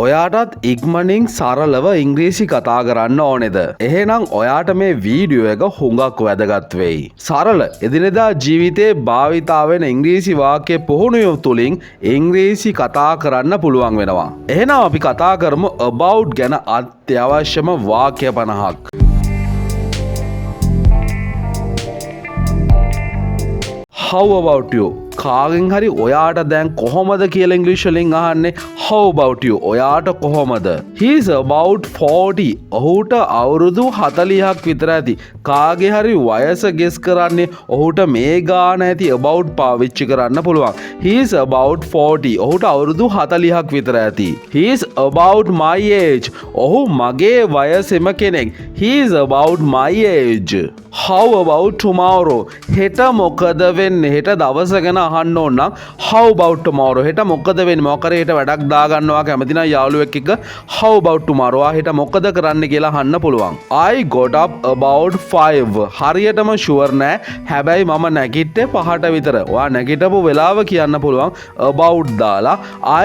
ඔයාටත් ඉක්මනින් සරලව ඉංග්‍රීසි කතා කරන්න ඕනෙද? එහෙනම් ඔයාට මේ වීඩියෝ එක හුඟක් වැදගත් වෙයි. සරල එදිනෙදා ජීවිතේ භාවිතා වෙන ඉංග්‍රීසි වාක්‍ය පුහුණුව තුලින් ඉංග්‍රීසි කතා කරන්න පුළුවන් වෙනවා. එහෙනම් අපි කතා කරමු about ගැන අත්‍යවශ්‍යම වාක්‍ය 50ක්. How about you? කාගෙන් හරි ඔයාට දැන් කොහොමද කියලා ඉංග්‍රීසි වලින් අහන්නේ how about you ඔයාට කොහොමද? He is about 40. ඔහුට අවුරුදු 40ක් විතර ඇති. කාගේ හරි වයස ගෙස් කරන්නේ ඔහුට මේ ගාන ඇති about පාවිච්චි කරන්න පුළුවන්. He is about 40. ඔහුට අවුරුදු 40ක් විතර ඇති. He is about my age. ඔහු මගේ වයසෙම කෙනෙක්. He is about my age. How about tomorrow? හෙට මොකද වෙන්නේ? හෙට දවස ගැන අහන්න ඕන නම් how about tomorrow? හෙට මොකද වෙන්නේ? මොකද හෙට වැඩක් දාගන්නවා කැමති නම් යාළුවෙක් එක්ක how about tomorrow? හෙට මොකද කරන්න කියලා අහන්න පුළුවන්. I got up about 5. හරියටම ෂුවර් නෑ. හැබැයි මම නැගිට්ටේ 5ට විතර. ඔයා නැගිටපු වෙලාව කියන්න පුළුවන් about දාලා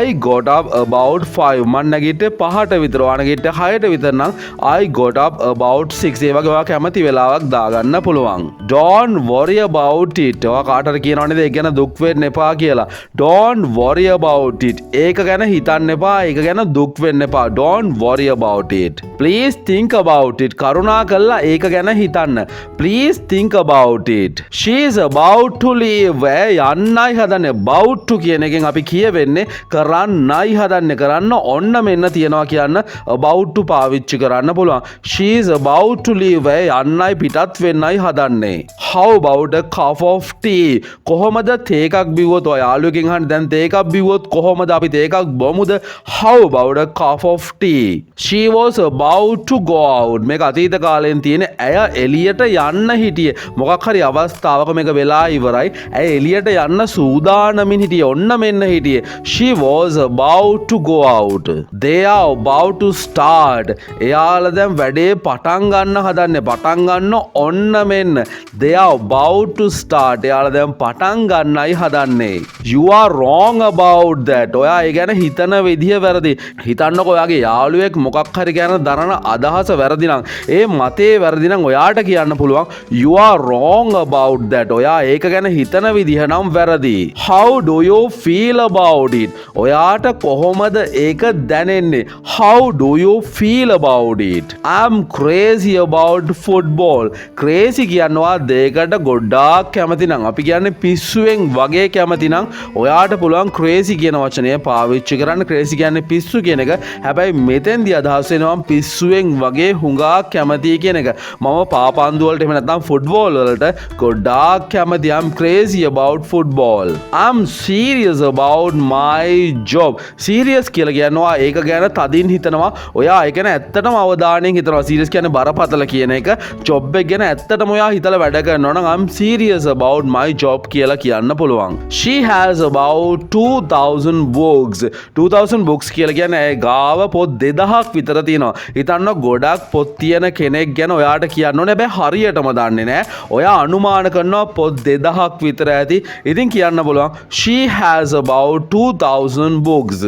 I got up about 5. මම නැගිට්ටේ 5ට විතර. ඔයා නැගිට්ටේ 6ට විතර නම් I got up about 6. ඒ වගේ ඔයා කැමති වෙලාවක් දාගන්න පුළුවන්. Don't worry about it. ඔයා කාටද කියනවනේ ඒක ගැන දුක් වෙන්න එපා කියලා. Don't worry about it. ඒක ගැන හිතන්න එපා. ඒක ගැන දුක් වෙන්න එපා. Don't worry about it. Please think about it. කරුණා කරලා ඒක ගැන හිතන්න. Please think about it. She is about to leave. යන්නයි හදන්නේ. About to කියන එකෙන් අපි කියවෙන්නේ කරන්නයි හදන්නේ. කරන්න ඔන්න මෙන්න තියනවා කියන්න about to පාවිච්චි කරන්න පුළුවන්. She is about to leave. යන්නයි පිටත් වෙන්නයි හදන්නේ. How about a cup of tea? කොහොමද තේ එකක් බිව්වොත් ඔය යාළුවෙක්ගෙන් අහන්න දැන් තේ එකක් බිව්වොත් කොහොමද අපි තේ එකක් බොමුද? How about a cup of tea? She was about to go out. මේක අතීත කාලෙන් තියෙන ඇය එළියට යන්න හිටියේ. මොකක් හරි අවස්ථාවක මේක වෙලා ඉවරයි. ඇය එළියට යන්න සූදානමින් හිටියේ. ඔන්න මෙන්න හිටියේ. She was about to go out. They are about to start. එයාලා දැන් වැඩේ පටන් ගන්න හදන්නේ. පටන් ගන්න ඔන්න මෙන්න. They are about to start. එයාලා දැන් පටන් ගන්නයි හදන්නේ. You are wrong about that. ඔයා ඒ ගැන හිතන විදිය වැරදි. හිතන්නකෝ ඔයාගේ යාළුවෙක් මොකක් හරි ගැන දරන අදහස වැරදි නම් ඒ මතේ වැරදි නම් ඔයාට කියන්න පුළුවන් you are wrong about that. ඔයා ඒක ගැන හිතන විදිහ නම් වැරදි. How do you feel about it? ඔයාට කොහොමද ඒක දැනෙන්නේ? How do you feel about it? I'm crazy about football. crazy කියනවා දෙයකට ගොඩාක් කැමති නම් අපි කියන්නේ පිස්සුවෙන් වගේ කැමති නම් ඔයාට පුළුවන් crazy කියන වචනය පාවිච්චි කරන්න. crazy කියන්නේ පිස්සු කියන එක. හැබැයි මෙතෙන්දී අදහස් වෙනවා පිස්සුවෙන් වගේ හුඟා කැමති කියන එක. මම පාපන්දු වලට එහෙම නැත්නම් ෆුට්බෝල් වලට ගොඩාක් කැමති. I'm crazy about football. I'm serious about my job. serious කියලා කියනවා ඒක ගැන තදින් හිතනවා. ඔයා ඒක ගැන ඇත්තටම අවධානයෙන් හිතනවා. serious කියන්නේ බරපතල කියන එක. job එක ගැන ඇත්තටම ඔයා හිතලා වැඩ කරනවා නම් I'm serious about my job කියලා කියන්න පුළුවන්. She has about 2000 books. 2000 books කියලා කියන්නේ ඒ ගාව පොත් 2000ක් විතර තියෙනවා. හිතන්න ගොඩක් පොත් තියෙන කෙනෙක් ගැන ඔයාට කියන්න ඕනේ. හැබැයි හරියටම දන්නේ නැහැ. ඔයා අනුමාන කරනවා පොත් 2000ක් විතර ඇති. ඉතින් කියන්න පුළුවන් she has about 2000 books.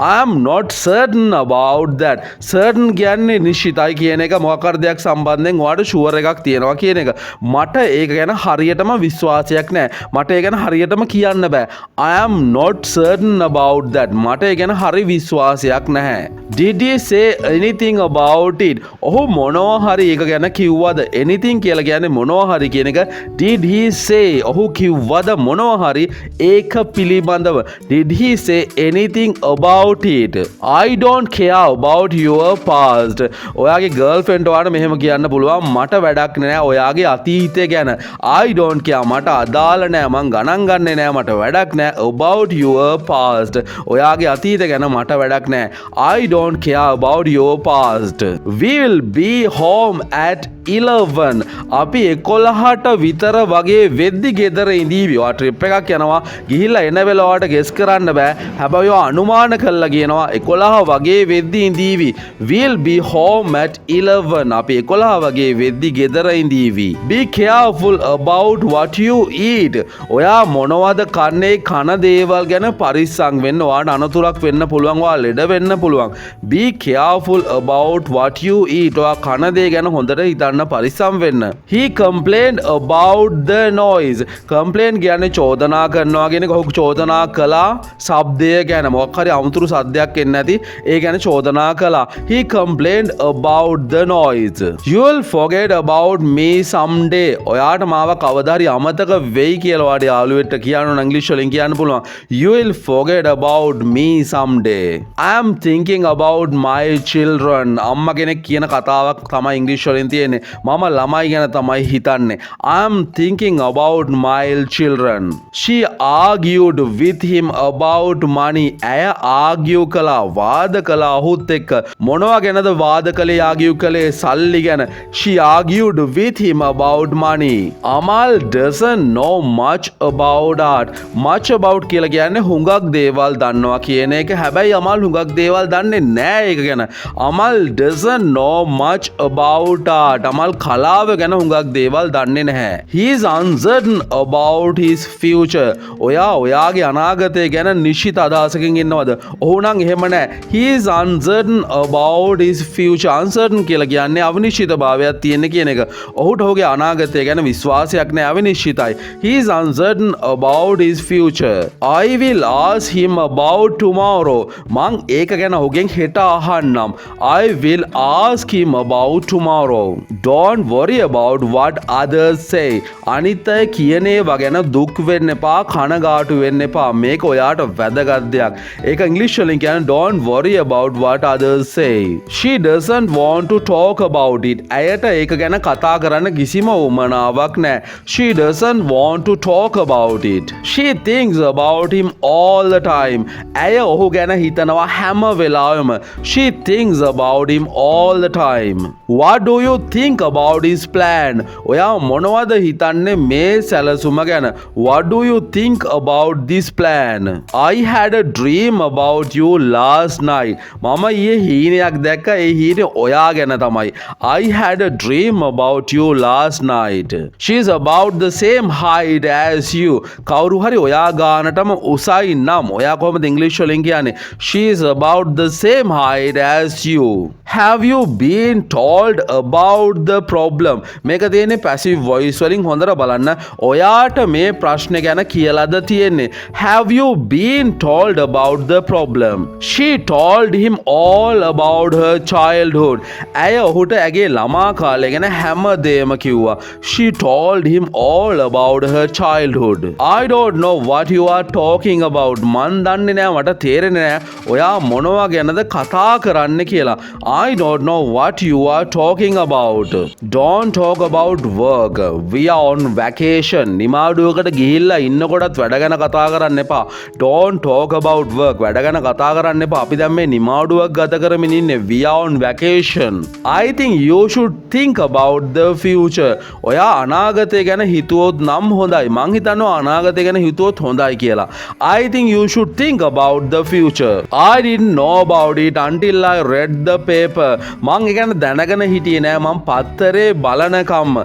I am not certain about that. certain කියන්නේ නිශ්චිතයි කියන එක. මොකක් හරි දෙයක් සම්බන්ධයෙන් ඔයාට ෂුවර් එකක් තියෙනවා කියන එක. මට ඒක ගැන හරියටම විශ්වාසයක් නැහැ. මට ඒක ගැන හරියටම කියන්න බෑ. I am not certain about that. මට ඒක ගැන හරි විශ්වාසයක් නැහැ. Did he say anything about it? ඔහු මොනවා හරි ඒක ගැන කිව්වද? anything කියලා කියන්නේ මොනවා හරි කියන එක. Did he say? ඔහු කිව්වද මොනවා හරි ඒක පිළිබඳව? Did he say anything about it? I don't care about your past. ඔයාගේ girlfriend ඔයාට මෙහෙම කියන්න පුළුවන් මට වැඩක් නෑ ඔයාගේ අතීතය ගැන. I don't care. මට අදාළ නෑ. මං ගණන් ගන්නෙ නෑ. මට වැඩක් නෑ about your past. ඔයාගේ අතීතය ගැන මට වැඩක් නෑ. I don't care about your past. We will be home at 11 අපි 11ට විතර වගේ වෙද්දි ගෙදර ඉඳීවි. ඔයා ට්‍රිප් එකක් යනවා ගිහිල්ලා එන වෙලාවට ගෙස් කරන්න බෑ. හැබැයි ඔයා අනුමාන කරලා කියනවා 11 වගේ වෙද්දි ඉඳීවි. We'll be home at 11. අපි 11 වගේ වෙද්දි ගෙදර ඉඳීවි. Be careful about what you eat. ඔයා මොනවද කන්නේ කන දේවල් ගැන පරිස්සම් වෙන්න. ඔයාට අනතුරක් වෙන්න පුළුවන්. ඔයා ලෙඩ වෙන්න පුළුවන්. Be careful about what you eat. ඔයා කන දේ ගැන හොඳට හිතන්න පරිස්සම් වෙන්න. He complained about the noise. Complain කියන්නේ චෝදනා කරනවා කියන එක. ඔහු චෝදනා කළා ශබ්දය ගැන. මොකක් හරි අමුතුරු සද්දයක් එන්නේ නැති. ඒ ගැන චෝදනා කළා. He complained about the noise. You will forget about me someday. ඔයාට මාව කවදා හරි අමතක වෙයි කියලා ඔයාට යාළුවෙක්ට කියන්න ඕන ඉංග්‍රීසි වලින් කියන්න පුළුවන්. You will forget about me someday. I am thinking about my children. අම්මා කෙනෙක් කියන කතාවක් තමයි ඉංග්‍රීසි වලින් තියෙන්නේ. මම ළමයි ගැන තමයි හිතන්නේ. I am thinking about my children. She argued with him about money. ඇය ආගියු කළා වාද කළා ඔහුත් එක්ක. මොනවා ගැනද වාද කළේ ආගියු කළේ සල්ලි ගැන. She argued with him about money. Amal doesn't know much about art. Much about කියලා කියන්නේ හුඟක් දේවල් දන්නවා කියන එක. හැබැයි අමල් හුඟක් දේවල් දන්නේ නැහැ ඒක ගැන. Amal doesn't know much about art. Amal කලාව ගැන හුඟක් දේවල් දන්නේ නැහැ. He is uncertain about his future. ඔයාගේ අනාගතය ගැන නිශ්චිත අදහසකින් ඉන්නවද? ඔහු නම් එහෙම නැහැ. He is uncertain about his future. Uncertain කියලා කියන්නේ අවිනිශ්චිතභාවයක් තියෙන කියන එක. ඔහුට ඔහුගේ අනාගතය ගැන විශ්වාසයක් නැහැ අවිනිශ්චිතයි. He is uncertain about his future. I will ask him about tomorrow. මං ඒක ගැන ඔහුගෙන් හෙට අහන්නම්. I will ask him about tomorrow. Don't worry about what others say. අනිත් අය කියන ඒවා ගැන දුක් වෙන්න එපා කනගාටු වෙන්න එපා. මේක ඔයාට වැදගත් දෙයක්. ඒක ඉංග්‍රීසි වලින් කියන්නේ don't worry about what others say. She doesn't want to talk about it. ඇයට ඒක ගැන කතා කරන්න කිසිම උවමනාවක් නැහැ. She doesn't want to talk about it. She thinks about him all the time. ඇය ඔහු ගැන හිතනවා හැම වෙලාවෙම. She thinks about him all the time. What do you think about his plan? ඔයා මොනවද හිතන්නේ මේ සැලසුම ගැන? What do you think about this plan? I had a dream about you last night. මම ඊයේ හීනයක් දැක්ක. ඒ හීනේ ඔයා ගැන තමයි. I had a dream about you last night. She is about the same height as you. කවුරු හරි ඔයා ගානටම උසයි නම් ඔයා කොහොමද ඉංග්‍රීසි වලින් කියන්නේ? She is about the same height as you. Have you been told about the problem? මේක තියෙන්නේ passive voice වලින් හොඳට බලන්න. ඔයාට මේ ප්‍රශ්නේ ගැන කියලාද තියෙන්නේ? Have you been told about the problem? She told him all about her childhood. ඇය ඔහුට ඇගේ ළමා කාලය ගැන හැමදේම කිව්වා. She told him all about her childhood. I don't know what you are talking about. මන් දන්නේ නෑ මට තේරෙන්නේ නෑ ඔයා මොනවා ගැනද කතා කරන්න කියලා. I don't know what you are talking about. Don't talk about work. We are on vacation. නිමාඩුවකට ගිහිල්ලා ඉන්නකොටත් වැඩ ගැන කතා කරන්න එපා. Don't talk about work. වැඩ ගැන කතා කරන්න එපා. අපි දැන් මේ නිමාඩුවක් ගත කරමින් ඉන්නේ. We are on vacation. I think you should think about the future. ඔයා අනාගතය ගැන හිතුවොත් නම් හොඳයි. මං හිතනවා අනාගතය ගැන හිතුවොත් හොඳයි කියලා. I think you should think about the future. I didn't know about it until I read the paper. මං ඒ ගැන දැනගෙන හිටියේ නෑ මං පත්තරේ බලනකම්.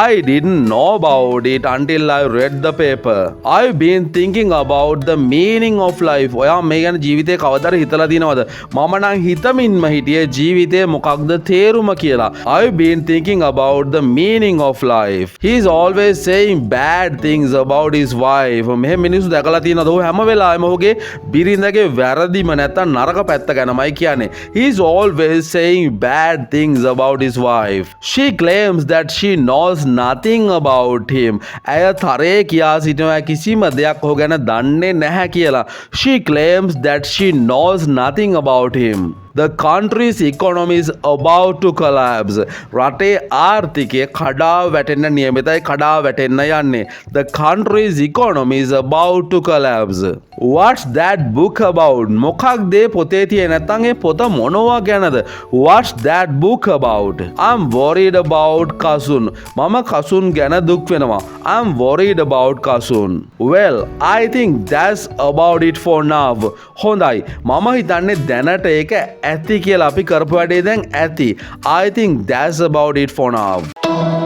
I didn't know about it until I read the paper. I've been thinking about the meaning of life. ඔයා මේ ගැන ජීවිතේ කවදාද හිතලා දිනවද? මම නම් හිතමින්ම හිටියේ ජීවිතේ මොකක්ද තේරුම කියලා. I've been thinking about the meaning of life. He's always saying bad things about his wife. මෙහෙ මිනිස්සු දැකලා තියෙනවද? ඔහු හැම වෙලාවෙම ඔහුගේ බිරිඳගේ වැරදිම නැත්තම් නරක පැත්ත ගැනමයි කියන්නේ. He's always saying bad things about his wife. She claims that she knows nothing about him. ඇය තරේ කියා සිටිනවා කිසිම දෙයක් ඔහු ගැන දන්නේ නැහැ කියලා. She claims that she knows nothing about him. The country's economy is about to collapse. රටේ ආර්ථිකය කඩා වැටෙන්න නියමිතයි කඩා වැටෙන්න යන්නේ. The country's economy is about to collapse. What's that book about? මොකක්ද ඒ පොතේ තියෙන නැත්නම් ඒ පොත මොනවා ගැනද? What's that book about? I'm worried about Kasun. මම කසුන් ගැන දුක් වෙනවා. I'm worried about Kasun. Well, I think that's about it for now. හොඳයි. මම හිතන්නේ දැනට ඒක ඇති කියලා අපි කරපු වැඩේ දැන් ඇති. I think that's about it for now.